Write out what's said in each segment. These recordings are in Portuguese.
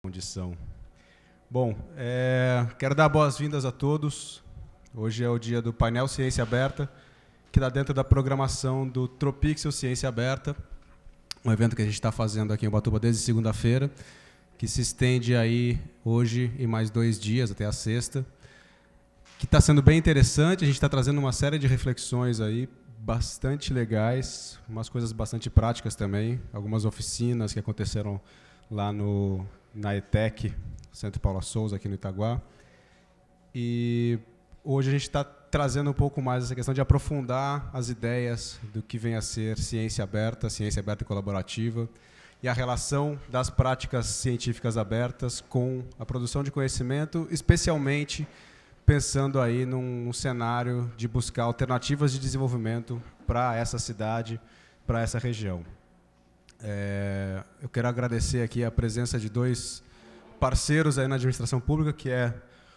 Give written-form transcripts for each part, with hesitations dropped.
Condição. Bom, quero dar boas-vindas a todos. Hoje é o dia do painel Ciência Aberta, que está dentro da programação do Tropixel Ciência Aberta, um evento que a gente está fazendo aqui em Ubatuba desde segunda-feira, que se estende aí hoje e mais 2 dias, até a sexta, que está sendo bem interessante. A gente está trazendo uma série de reflexões aí bastante legais, umas coisas bastante práticas também, algumas oficinas que aconteceram lá na ETEC, Centro Paula Souza, aqui no Itaguá. E hoje a gente está trazendo um pouco mais essa questão de aprofundar as ideias do que vem a ser ciência aberta e colaborativa, e a relação das práticas científicas abertas com a produção de conhecimento, especialmente pensando aí num cenário de buscar alternativas de desenvolvimento para essa cidade, para essa região. Eu quero agradecer aqui a presença de 2 parceiros aí na administração pública, que é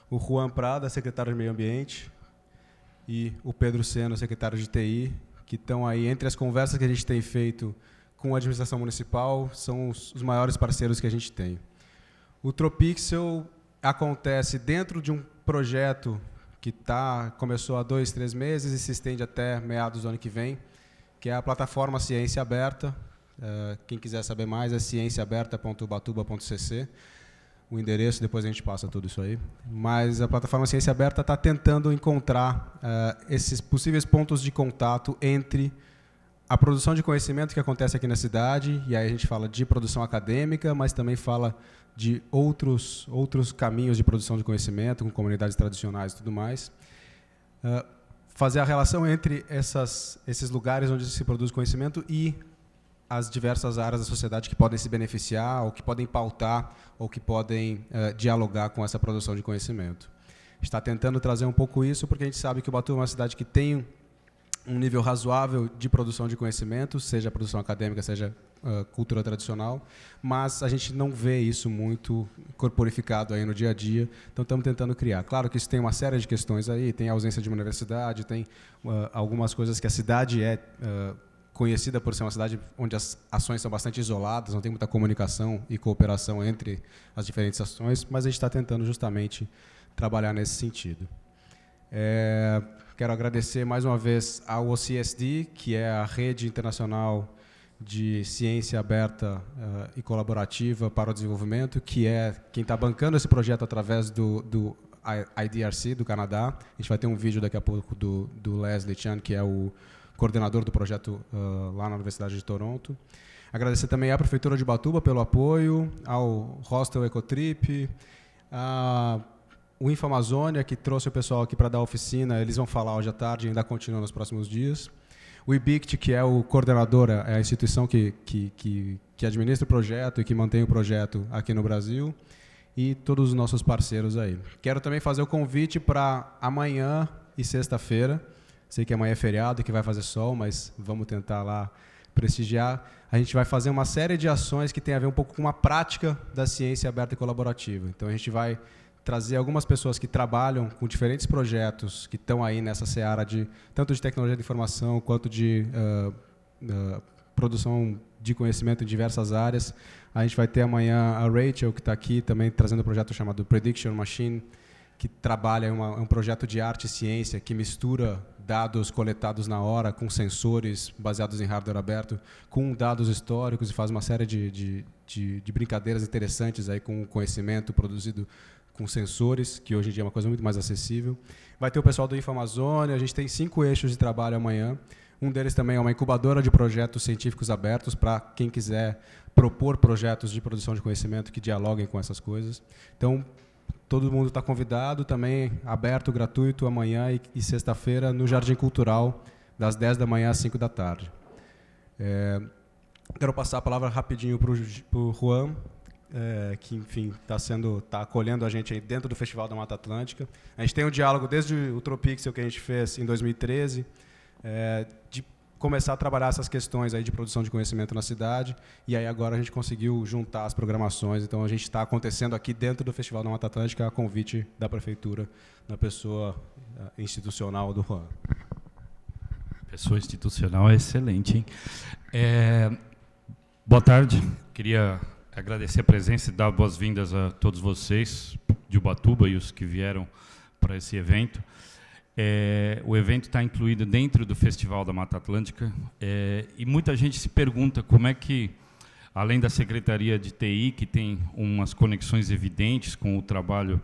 o Juan Prada, secretário de Meio Ambiente, e o Pedro Seno, secretário de TI, que estão aí entre as conversas que a gente tem feito com a administração municipal, são os maiores parceiros que a gente tem. O Tropixel acontece dentro de um projeto que começou há 2, 3 meses e se estende até meados do ano que vem, que é a plataforma Ciência Aberta. Quem quiser saber mais é cienciaaberta.ubatuba.cc. O endereço, depois a gente passa tudo isso aí. Mas a plataforma Ciência Aberta está tentando encontrar esses possíveis pontos de contato entre a produção de conhecimento que acontece aqui na cidade, e aí a gente fala de produção acadêmica, mas também fala de outros caminhos de produção de conhecimento, com comunidades tradicionais e tudo mais. Fazer a relação entre esses lugares onde se produz conhecimento e as diversas áreas da sociedade que podem se beneficiar, ou que podem pautar, ou que podem dialogar com essa produção de conhecimento. A gente está tentando trazer um pouco isso, porque a gente sabe que Ubatuba é uma cidade que tem um nível razoável de produção de conhecimento, seja produção acadêmica, seja cultura tradicional, mas a gente não vê isso muito corporificado aí no dia a dia, então estamos tentando criar. Claro que isso tem uma série de questões aí, tem a ausência de uma universidade, tem algumas coisas que a cidade conhecida por ser uma cidade onde as ações são bastante isoladas, não tem muita comunicação e cooperação entre as diferentes ações, mas a gente está tentando justamente trabalhar nesse sentido. Quero agradecer mais uma vez ao OCSD, que é a Rede Internacional de Ciência Aberta e Colaborativa para o Desenvolvimento, que é quem está bancando esse projeto através do IDRC, do Canadá. A gente vai ter um vídeo daqui a pouco do Leslie Chan, que é o coordenador do projeto lá na Universidade de Toronto. Agradecer também à Prefeitura de Ubatuba pelo apoio, ao Hostel Ecotrip, o InfoAmazônia, que trouxe o pessoal aqui para dar oficina. Eles vão falar hoje à tarde e ainda continuam nos próximos dias. O IBICT, que é o coordenador, é a instituição que administra o projeto e que mantém o projeto aqui no Brasil, e todos os nossos parceiros aí. Quero também fazer o convite para amanhã e sexta-feira. Sei que amanhã é feriado e que vai fazer sol, mas vamos tentar lá prestigiar. A gente vai fazer uma série de ações que tem a ver um pouco com a prática da ciência aberta e colaborativa. Então, a gente vai trazer algumas pessoas que trabalham com diferentes projetos que estão aí nessa seara tanto de tecnologia de informação quanto de produção de conhecimento em diversas áreas. A gente vai ter amanhã a Rachel, que está aqui também trazendo um projeto chamado Prediction Machine, que trabalha um projeto de arte e ciência que mistura dados coletados na hora com sensores baseados em hardware aberto, com dados históricos, e faz uma série de brincadeiras interessantes aí com o conhecimento produzido com sensores, que hoje em dia é uma coisa muito mais acessível. Vai ter o pessoal do InfoAmazônia. A gente tem 5 eixos de trabalho amanhã. Um deles também é uma incubadora de projetos científicos abertos para quem quiser propor projetos de produção de conhecimento que dialoguem com essas coisas. Então, todo mundo está convidado, também aberto, gratuito, amanhã e sexta-feira no Jardim Cultural, das 10 da manhã às 5 da tarde. Quero passar a palavra rapidinho para o Juan, que, enfim, está acolhendo a gente aí dentro do Festival da Mata Atlântica. A gente tem um diálogo desde o Tropixel que a gente fez em 2013, de começar a trabalhar essas questões aí de produção de conhecimento na cidade, e aí agora a gente conseguiu juntar as programações. Então a gente está acontecendo aqui dentro do Festival da Mata Atlântica a convite da Prefeitura, na pessoa institucional do Juan. Pessoa institucional é excelente, hein? Boa tarde. Queria agradecer a presença e dar boas-vindas a todos vocês de Ubatuba e os que vieram para esse evento. O evento está incluído dentro do Festival da Mata Atlântica e muita gente se pergunta como é que, além da Secretaria de TI, que tem umas conexões evidentes com o trabalho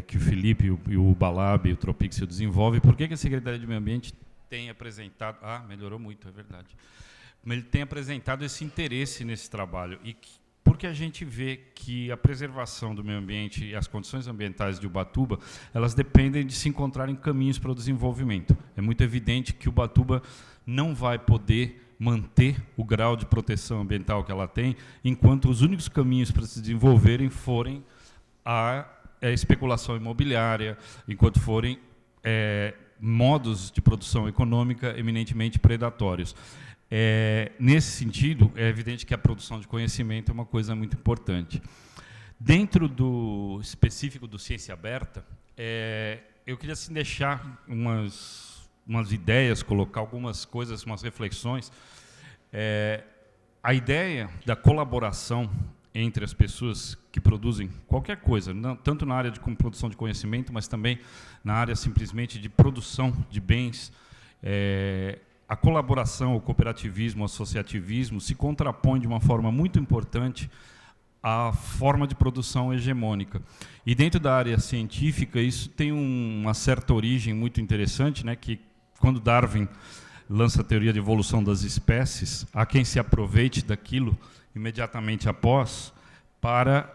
que o Felipe e o Balab e o Tropixel desenvolvem, por que a Secretaria de Meio Ambiente tem apresentado... melhorou muito, é verdade. Ele tem apresentado esse interesse nesse trabalho, porque a gente vê que a preservação do meio ambiente e as condições ambientais de Ubatuba, elas dependem de se encontrarem caminhos para o desenvolvimento. É muito evidente que Ubatuba não vai poder manter o grau de proteção ambiental que ela tem, enquanto os únicos caminhos para se desenvolverem forem a especulação imobiliária, enquanto forem modos de produção econômica eminentemente predatórios. Nesse sentido, é evidente que a produção de conhecimento é uma coisa muito importante. Dentro do específico do Ciência Aberta, eu queria assim, deixar umas ideias, colocar algumas coisas, umas reflexões. A ideia da colaboração entre as pessoas que produzem qualquer coisa, tanto na área de produção de conhecimento, mas também na área simplesmente de produção de bens, a colaboração, o cooperativismo, o associativismo se contrapõe de uma forma muito importante à forma de produção hegemônica. E dentro da área científica, isso tem uma certa origem muito interessante, né, que quando Darwin lança a teoria de evolução das espécies, há quem se aproveite daquilo imediatamente após para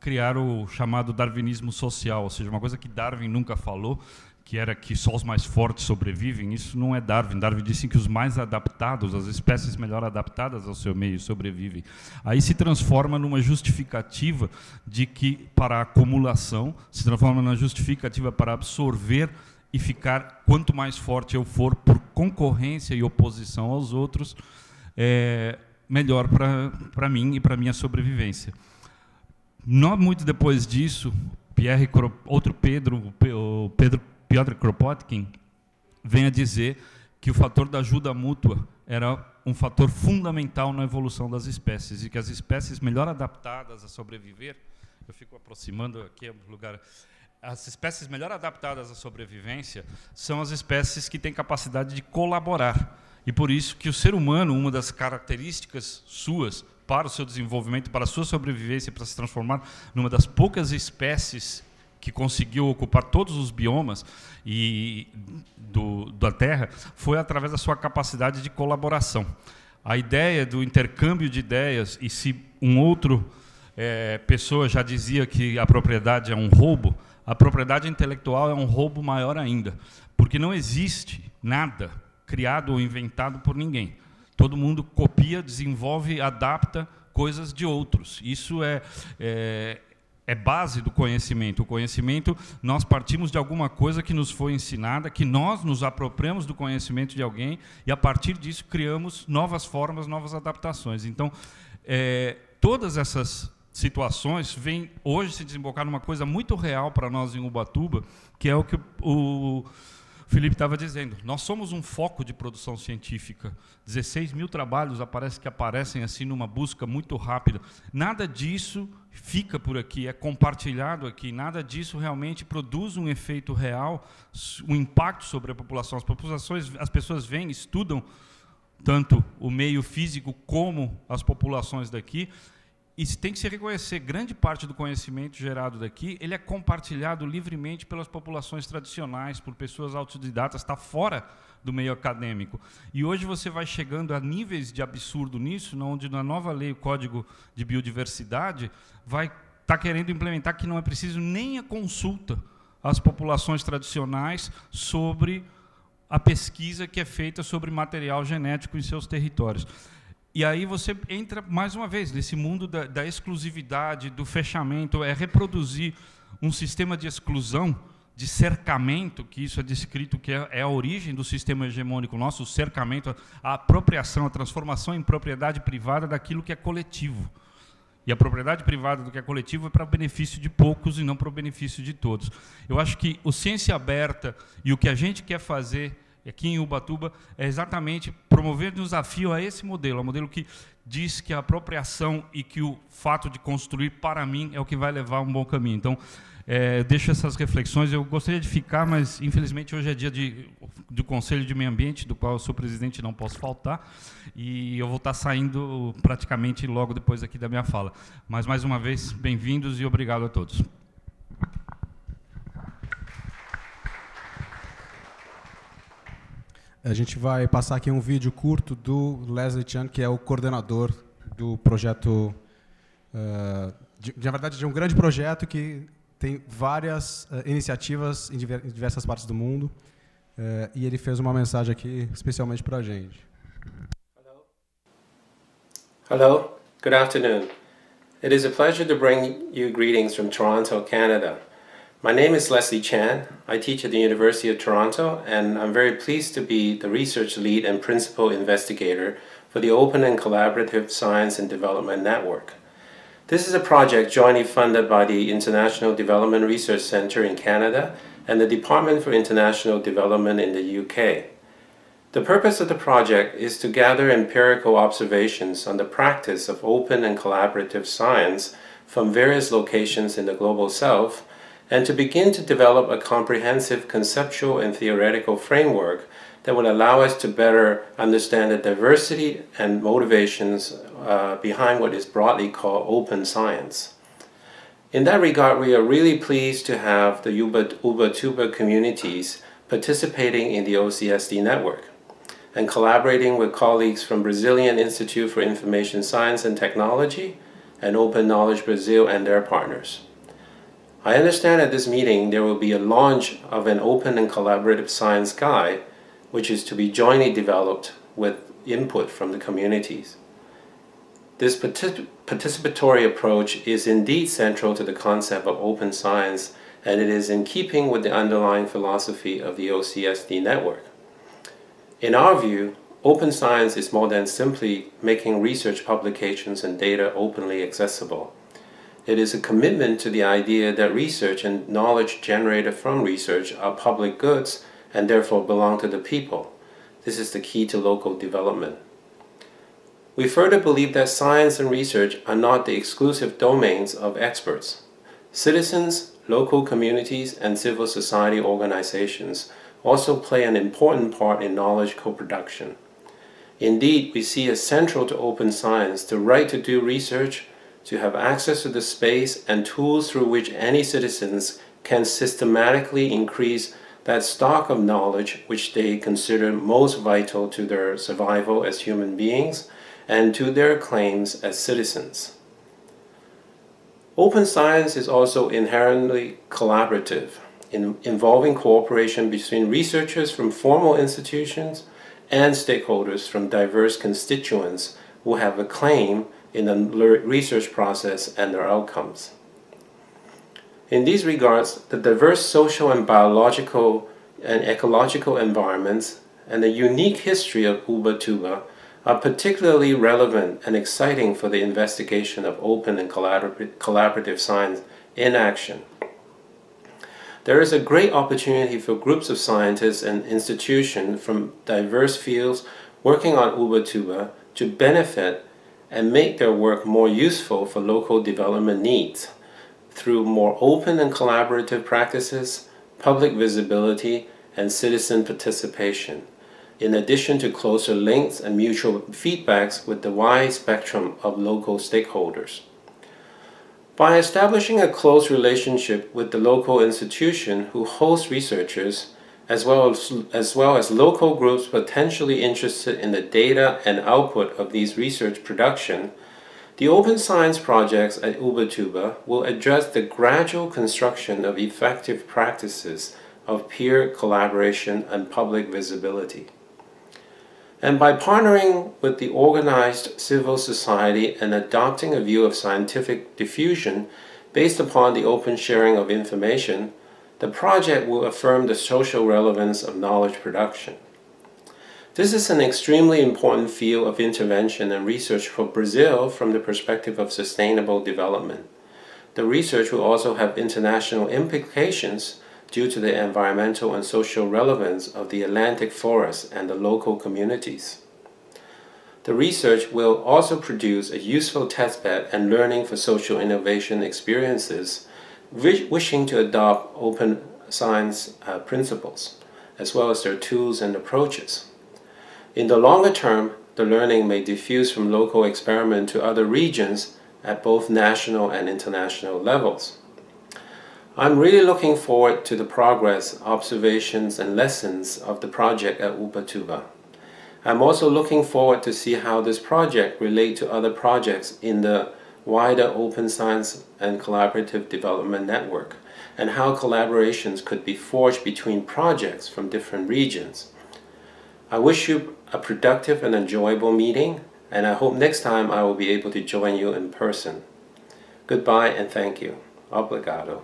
criar o chamado darwinismo social, ou seja, uma coisa que Darwin nunca falou, que era que só os mais fortes sobrevivem. Isso não é Darwin. Darwin disse que os mais adaptados, as espécies melhor adaptadas ao seu meio, sobrevivem. Aí se transforma numa justificativa de que, para a acumulação, se transforma numa justificativa para absorver e ficar, quanto mais forte eu for, por concorrência e oposição aos outros, melhor para mim e para a minha sobrevivência. Não muito depois disso, Piotr Kropotkin vem a dizer que o fator da ajuda mútua era um fator fundamental na evolução das espécies e que as espécies melhor adaptadas a sobreviver, eu fico aproximando aqui o lugar, as espécies melhor adaptadas à sobrevivência são as espécies que têm capacidade de colaborar. E por isso que o ser humano, uma das características suas para o seu desenvolvimento, para a sua sobrevivência, para se transformar numa das poucas espécies que conseguiu ocupar todos os biomas da Terra, foi através da sua capacidade de colaboração. A ideia do intercâmbio de ideias, e se pessoa já dizia que a propriedade é um roubo, a propriedade intelectual é um roubo maior ainda, porque não existe nada criado ou inventado por ninguém. Todo mundo copia, desenvolve, adapta coisas de outros. Isso é base do conhecimento. O conhecimento, nós partimos de alguma coisa que nos foi ensinada, que nós nos apropriamos do conhecimento de alguém e, a partir disso, criamos novas formas, novas adaptações. Então, todas essas situações vêm hoje se desembocar numa coisa muito real para nós em Ubatuba, que é o que o Felipe estava dizendo. Nós somos um foco de produção científica. 16 mil trabalhos aparecem assim numa busca muito rápida. Nada disso fica por aqui, é compartilhado aqui. Nada disso realmente produz um efeito real, um impacto sobre a população. As pessoas vêm, estudam tanto o meio físico como as populações daqui. E tem que se reconhecer, grande parte do conhecimento gerado daqui, ele é compartilhado livremente pelas populações tradicionais, por pessoas autodidatas, está fora do meio acadêmico. E hoje você vai chegando a níveis de absurdo nisso, onde na nova lei, o Código de Biodiversidade, vai estar querendo implementar que não é preciso nem a consulta às populações tradicionais sobre a pesquisa que é feita sobre material genético em seus territórios. E aí você entra, mais uma vez, nesse mundo da exclusividade, do fechamento, é reproduzir um sistema de exclusão, de cercamento, que isso é descrito, que é a origem do sistema hegemônico nosso, o cercamento, a apropriação, a transformação em propriedade privada daquilo que é coletivo. E a propriedade privada do que é coletivo é para o benefício de poucos e não para o benefício de todos. Eu acho que o Ciência Aberta e o que a gente quer fazer aqui em Ubatuba é exatamente promover desafio a esse modelo que diz que a apropriação e que o fato de construir, para mim, é o que vai levar a um bom caminho. Então, deixo essas reflexões. Eu gostaria de ficar, mas, infelizmente, hoje é dia do Conselho de Meio Ambiente, do qual eu sou presidente e não posso faltar, e eu vou estar saindo praticamente logo depois aqui da minha fala. Mas, mais uma vez, bem-vindos e obrigado a todos. A gente vai passar aqui um vídeo curto do Leslie Chan, que é o coordenador do projeto, na verdade, de um grande projeto que tem várias iniciativas em diversas partes do mundo, e ele fez uma mensagem aqui especialmente para a gente. Hello, good afternoon. It is a pleasure to bring you greetings from Toronto, Canada. My name is Leslie Chan. I teach at the University of Toronto, and I'm very pleased to be the research lead and principal investigator for the Open and Collaborative Science and Development Network. This is a project jointly funded by the International Development Research Centre in Canada and the Department for International Development in the UK. The purpose of the project is to gather empirical observations on the practice of open and collaborative science from various locations in the Global South, and to begin to develop a comprehensive conceptual and theoretical framework that will allow us to better understand the diversity and motivations behind what is broadly called open science. In that regard, we are really pleased to have the Ubatuba communities participating in the OCSD network and collaborating with colleagues from Brazilian Institute for Information Science and Technology and Open Knowledge Brazil and their partners. I understand at this meeting there will be a launch of an open and collaborative science guide, which is to be jointly developed with input from the communities. This participatory approach is indeed central to the concept of open science, and it is in keeping with the underlying philosophy of the OCSD network. In our view, open science is more than simply making research publications and data openly accessible. It is a commitment to the idea that research and knowledge generated from research are public goods and therefore belong to the people. This is the key to local development. We further believe that science and research are not the exclusive domains of experts. Citizens, local communities, and civil society organizations also play an important part in knowledge co-production. Indeed, we see as central to open science the right to do research, to have access to the space and tools through which any citizens can systematically increase that stock of knowledge which they consider most vital to their survival as human beings and to their claims as citizens. Open science is also inherently collaborative, involving cooperation between researchers from formal institutions and stakeholders from diverse constituents who have a claim in the research process and their outcomes. In these regards, the diverse social and biological and ecological environments and the unique history of Ubatuba are particularly relevant and exciting for the investigation of open and collaborative science in action. There is a great opportunity for groups of scientists and institutions from diverse fields working on Ubatuba to benefit and make their work more useful for local development needs through more open and collaborative practices, public visibility, and citizen participation, in addition to closer links and mutual feedbacks with the wide spectrum of local stakeholders. By establishing a close relationship with the local institution who hosts researchers, as well as local groups potentially interested in the data and output of these research production, the open science projects at Ubatuba will address the gradual construction of effective practices of peer collaboration and public visibility. And by partnering with the organized civil society and adopting a view of scientific diffusion based upon the open sharing of information, the project will affirm the social relevance of knowledge production. This is an extremely important field of intervention and research for Brazil from the perspective of sustainable development. The research will also have international implications due to the environmental and social relevance of the Atlantic forest and the local communities. The research will also produce a useful testbed and learning for social innovation experiences wishing to adopt open science principles, as well as their tools and approaches. In the longer term, the learning may diffuse from local experiment to other regions at both national and international levels. I'm really looking forward to the progress, observations, and lessons of the project at Ubatuba. I'm also looking forward to see how this project relates to other projects in the wider open science and collaborative development network, and how collaborations could be forged between projects from different regions. I wish you a productive and enjoyable meeting, and I hope next time I will be able to join you in person. Goodbye and thank you. Obrigado.